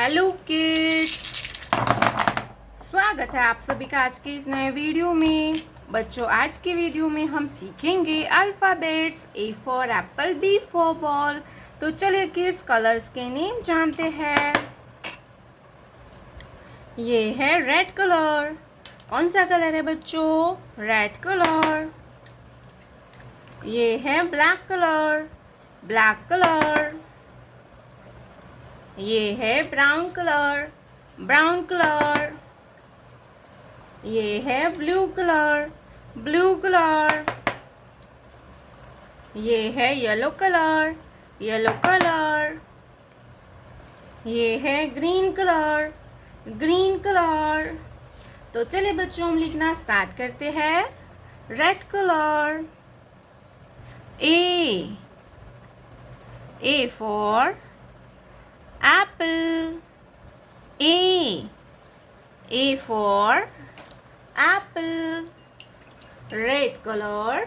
Hello kids, स्वागत है आप सभी का आज के इस नए वीडियो में। बच्चों, आज के वीडियो में हम सीखेंगे alphabets. A for apple, B for ball. तो चलिए किड्स, कलर्स के नेम जानते हैं। ये है रेड कलर। कौन सा कलर है बच्चों? Red colour. ये है ब्लैक कलर। Black colour. ये है ब्राउन कलर। Brown colour. ये है ब्लू कलर। Blue colour. ये है येलो कलर। Yellow colour. ये है ग्रीन कलर। Green colour. तो चलिए बच्चों, हम लिखना स्टार्ट करते हैं। Red colour. A for apple. A for apple. Red color.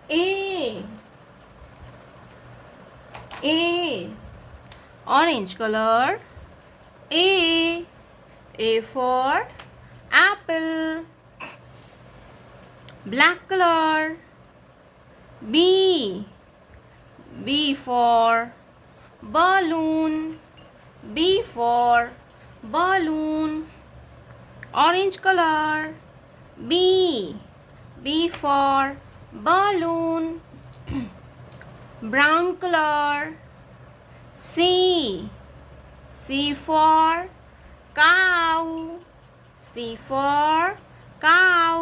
A orange color. A for apple. Black color. B for balloon. B for balloon. Orange color. B for balloon. Brown color. C for cow. C for cow.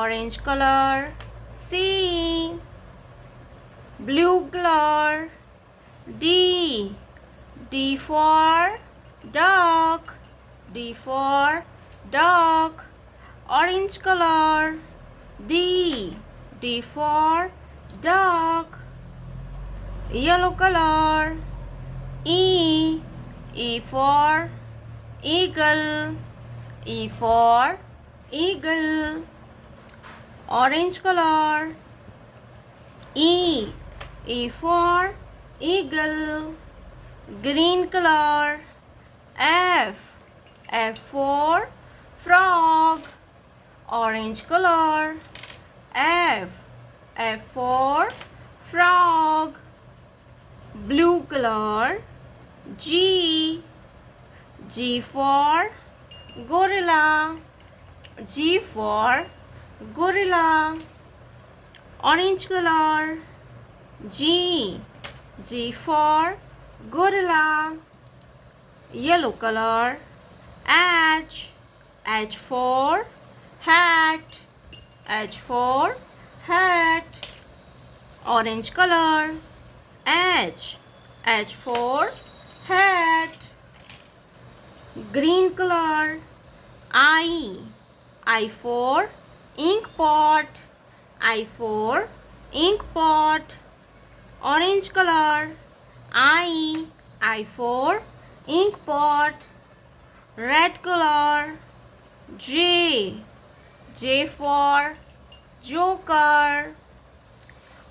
Orange color. C. Blue color. D for duck. D for duck. Orange color. D for duck. Yellow color. E for eagle. E for eagle. Orange color. E for eagle. Green color. F for frog. Orange color. F for frog. Blue color. G for gorilla. G for gorilla. Orange color. G for gorilla. Yellow color. H for hat. H for hat. Orange color. H for hat. Green color. I for ink pot. I for ink pot. Orange color. I for ink pot. Red color. J for joker.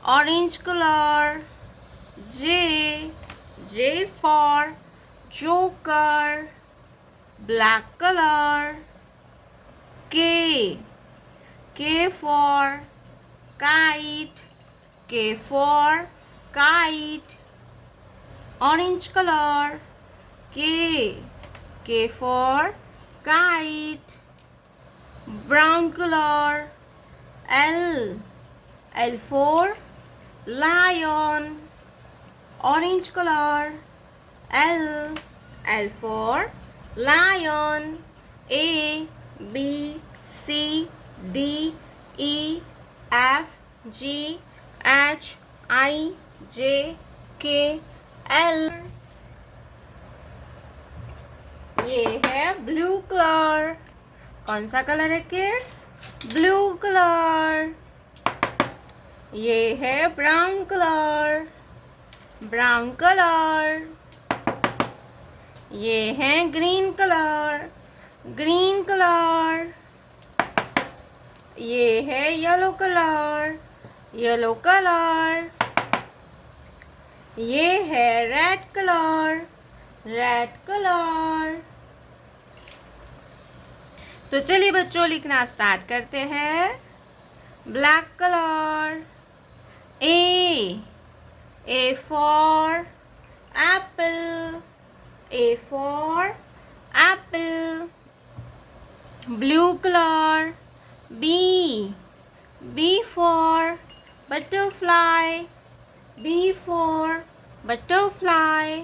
Orange color. J for joker. Black color. K for kite. K for kite. Orange color. K for kite. Brown color. L for lion. Orange color. L for lion. A B C D E F G H I J K L. ये है blue colour. कौन सा colour है kids? Blue colour. ये है brown colour. Brown colour. ये है green colour. Green colour. ये है येलो कलर। Yellow colour. ये है रेड कलर। Red colour. तो चलिए बच्चों लिखना स्टार्ट करते हैं। Black colour. A for apple, A for apple. Blue colour. B for butterfly, B for butterfly.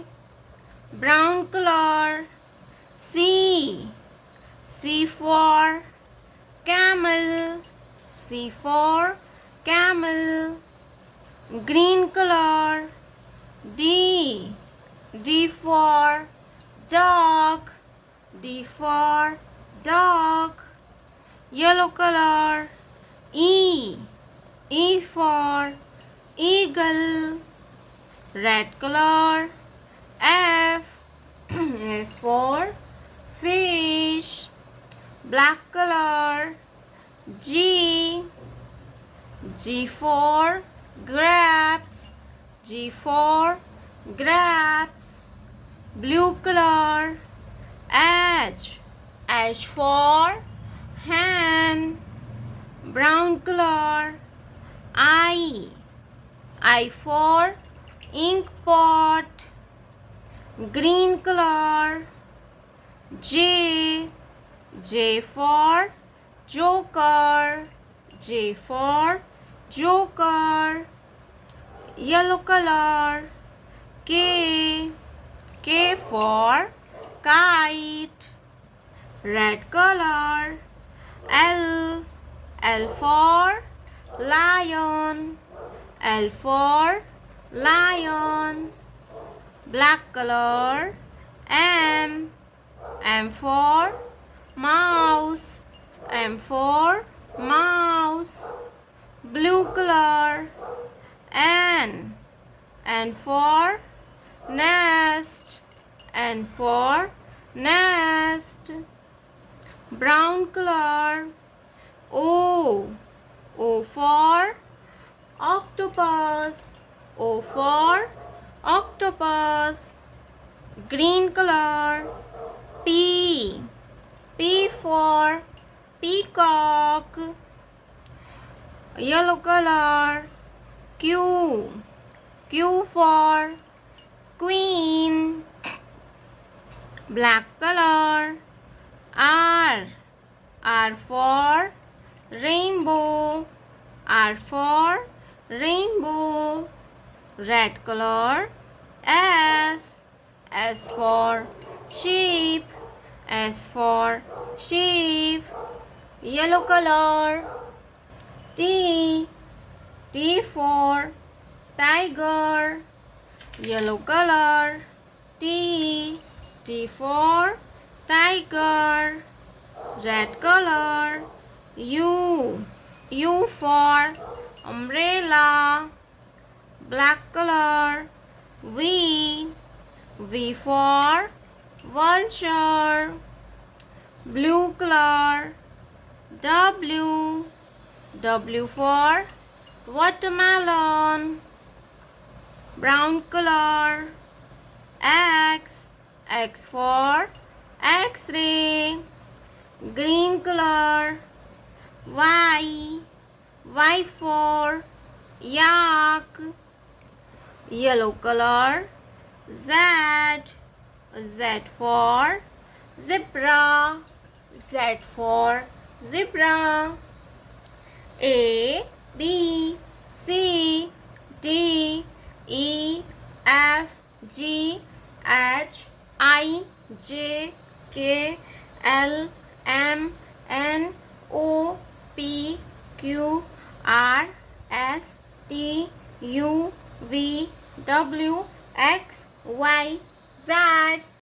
Brown colour. C for camel, C for camel. Green color. D for dog, D for dog. Yellow color. E for eagle. Red color. F for fish. Black color. G for grapes, G for grapes. Blue color. H for hand. Brown color. I for ink pot. Green color. J for joker, J for joker. Yellow color. K for kite. Red color. L for lion, L for lion. Black color. M for mouse, M for mouse. Blue color. N for nest, N for nest. Brown color. O for octopus, O for octopus. Green color. P for peacock. Yellow color. Q for queen. Black color. R for rainbow, R for rainbow. Red color. S for sheep, S for sheep. Yellow color. T for tiger. Yellow color. T for tiger. Red color. U for umbrella. Black color. V for vulture. Blue color. W for watermelon. Brown color. X for X-ray. Green color. Y for yak. Yellow color. Z for zebra, Z for zebra. A B C D E F G H I J K L M N O P Q R S T U V W X Y Z.